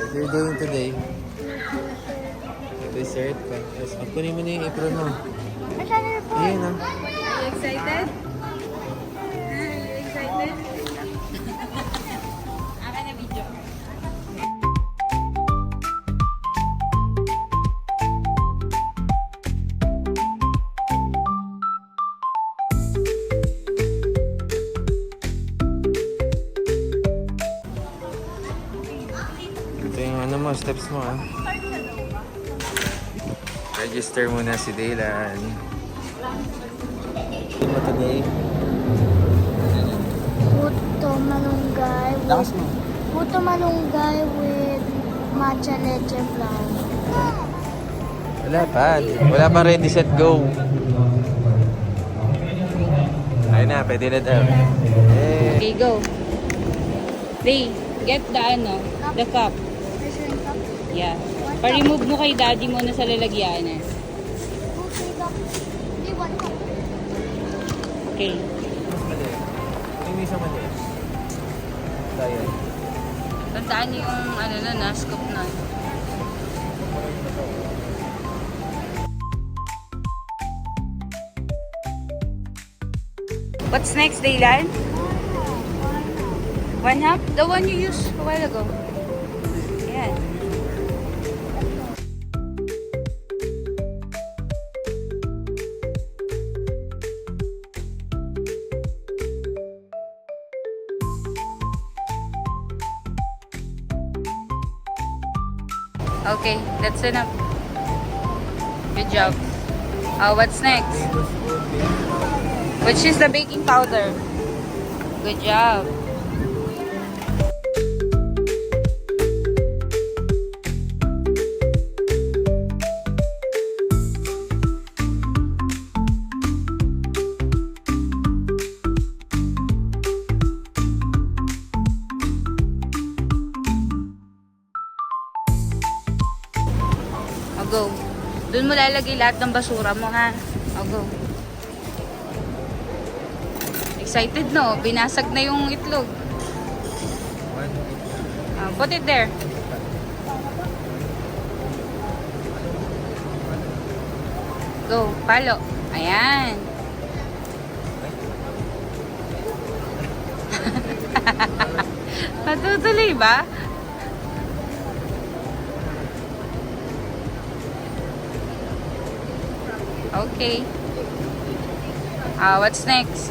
What you're doing today? Dessert pa. Yes, kunin mo na yung apron mo. Ayun ah. Are you excited? Are you excited? Akin na video. Ito yung ano mo, steps mo ah. Register muna si Daylan. Ano mo today? Puto malunggay Lakas with, mo. puto malunggay with matcha leche flan. Wala pa. Wala pa ready, set, go. Ayun na, pwede na daw. Yay! Okay, go. Ray, get the the cup. Measuring cup. Yeah. Pa-remove mo kay daddy muna sa lalagyanan. Okay, cup. Hindi, 1 cup. Okay. Mas mali. Hindi siya mali. Tayo. Tandaan niyo yung scoop na. What's next, Daylan? 1/2? The one you used a while ago. Yeah. Okay, that's enough. Good job. What's next? Which is the baking powder. Good job. Go. Doon mo lalagay lahat ng basura mo, ha? Go. Excited, no? Binasag na yung itlog. Put it there. Go. Palo. Ayan. Matutuloy ba? Okay. What's next?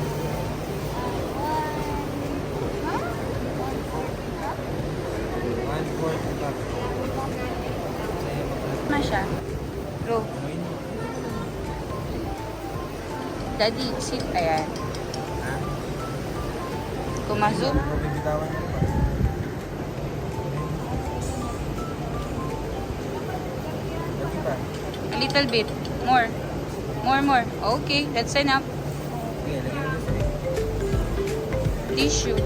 Na siya. Go. Daddy, sit. Ayan. Kumazoom. A little bit. More. More. Okay, that's enough. Tissue. 1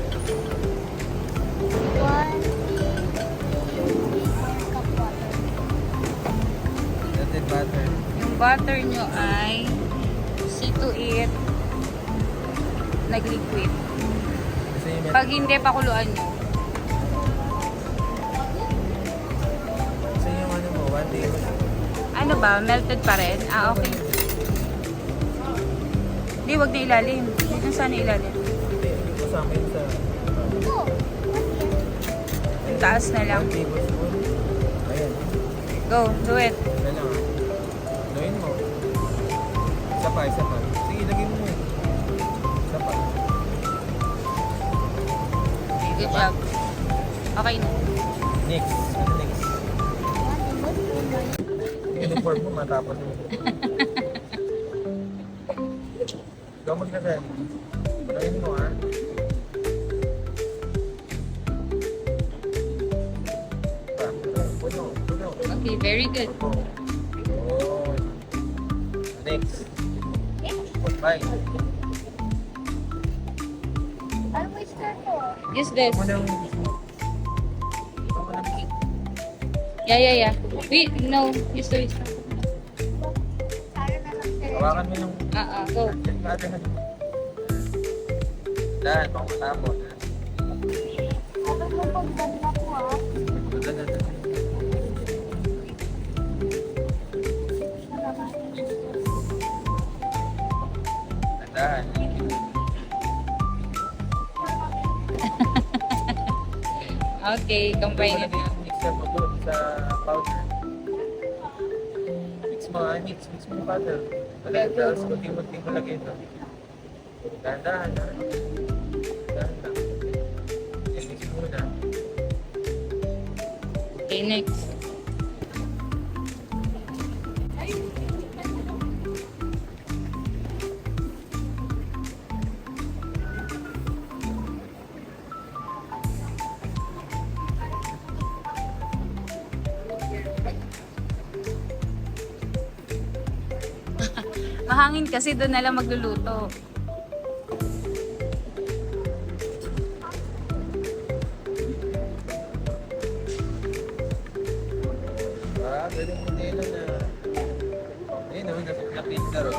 cup water. Melted butter. Yung butter nyo ay see to it nag-liquid. Pag hindi, pakuluan nyo. Kasi yung ano mo, 1 day mo na. Ano ba? Melted pa rin? Okay. Hindi, wag na ilalim. Dito sana ilalim. Hindi, kasama yun sa... Yung taas na lang. 1 tablespoon. Ayan. Go, do it. Yan lang ah. Gawin mo. Isa pa. Sige, lagay mo yun. Isa pa. Okay, good job. Okay na. Next. Ano next? Uniform mo, matapos mo. Ikaw magdasal. Gawin mo ah. Puno. Okay, very good. Oh. Next. Bye. Ano ba yung start ko? Use this. Munang... Yeah. Wait, no. Use this. Hawakan mo yung... Go. Dahan, pang matapos. Dapat mo pagdala ko, ah. Dahan. Okay, combine Wala it. yung mixer mo doon sa powder. Mix mo, mix mo yung powder. Wala, tapos kunti-kunti mo lagay ito. Dahan-dahan, dahan-dahan. Mix mo muna. Okay, next. Mahangin kasi doon na lang magluluto. Pwede mo nila na... Ayun naman, napinta ro.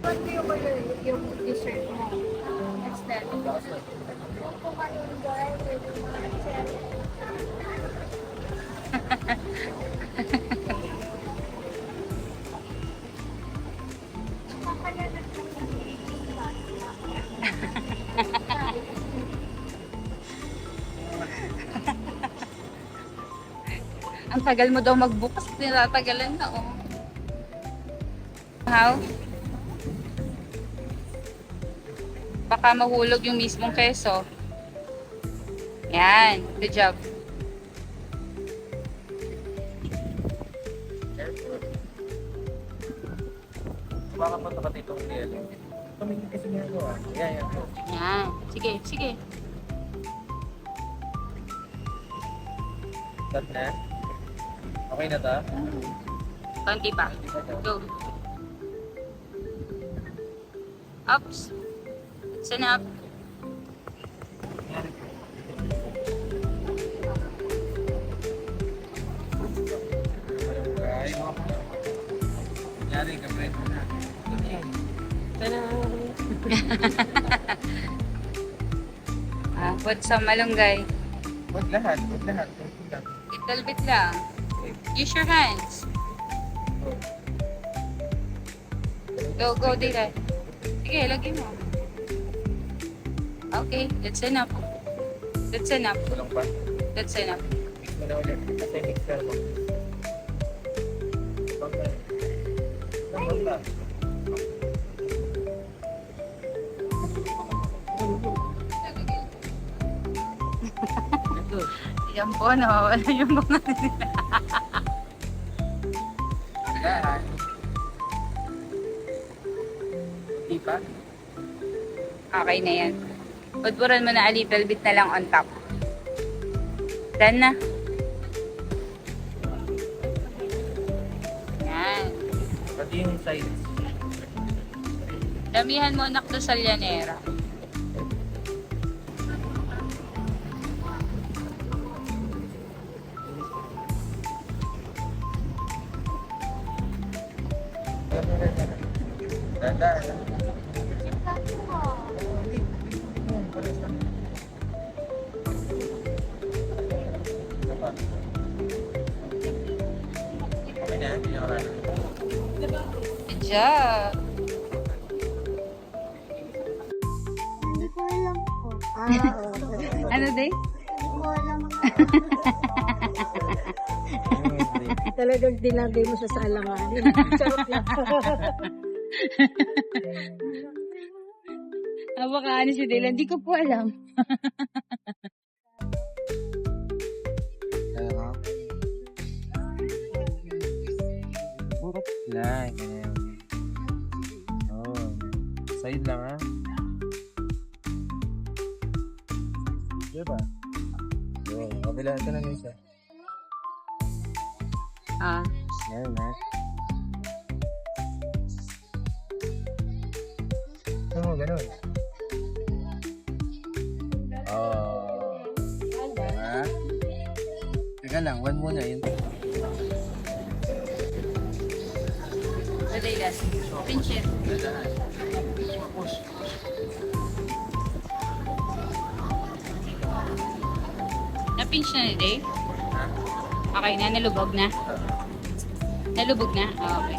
What do you order yung dessert mo? What's that? Ang tagal mo daw magbukas, tinatagalan na oh. How? Baka mahulog yung mismong keso. Yan, good job. Baka pa tapat itong nila. Tumingin kasi nga ito ah. Yan. Yan, sige, sige. Start na. Okay na ta? Konti pa. Go. Ups. It's enough. Nangyari ka, friend. Put some malunggay. Huwag lahat. Little bit lang. Use your hands. Go, Dylan. Sige, lagay mo. Okay, that's enough. That's enough. Walang pa. That's enough. Mix mo na ulit. Kasi mixer mo. Bangga. Ito. Yan po, nawawala yung mga Dahan. Di pa? Okay na yan. Pudpuran mo na a little bit na lang on top. Done na. Yan. Pati yung sides. Damihan mo nak sa llanera. Dahan. Okay na, hindi ako rana. Good job. Hindi ko alam po. Ano day? Hindi ko alam. Talagang dinagay mo sa alanganin. Charot lang. Baka ano si Dylan? Hindi ko po alam. Lang, ganyan. Oh, side lang ha. Diba? Yun, kabila ito na isa. Yan na. Oo, ganun. Oh. Ha? Teka lang, one muna yun. So Dylan, pinch it. Push. Na-pinch na ni Dave? Ha? Okay na, nalubog na. Nalubog na? Ah, okay.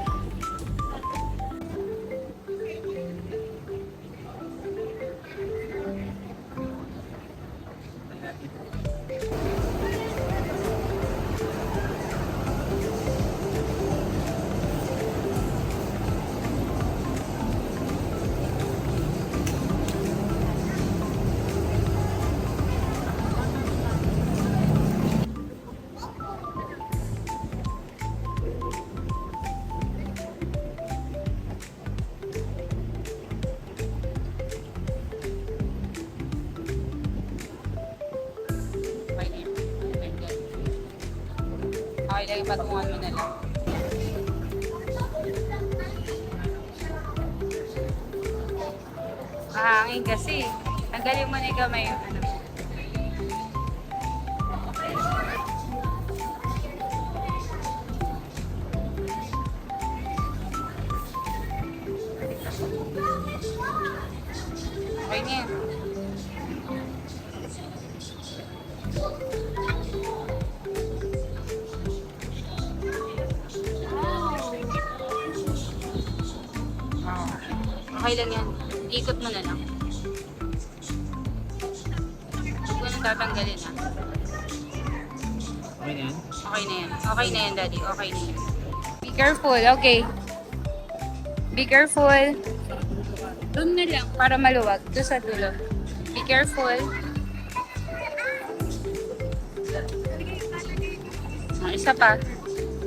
Okay na yun. Okay lang, ipatungan mo na lang. Kahangin kasi. Tanggalin mo na yung kamay yung ano. Okay na yan. Okay lang yan. Ikot mo na lang. Huwag mo nang tatanggalin ha. Okay na yan? Okay na yan. Okay na yan, Daddy. Okay na yan. Be careful. Okay. Be careful. Doon na lang para maluwag. Doon sa dulo. Be careful. Isa pa.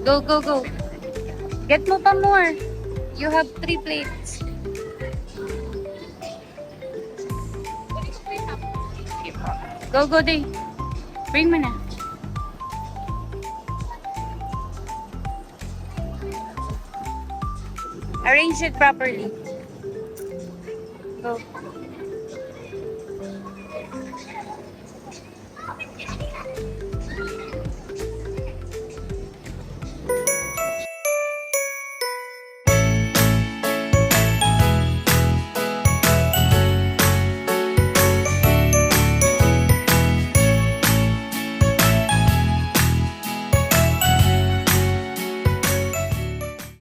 Go, go, go. Get mo pa more. You have 3 plates. Go, go, Day. Bring mo na. Arrange it properly.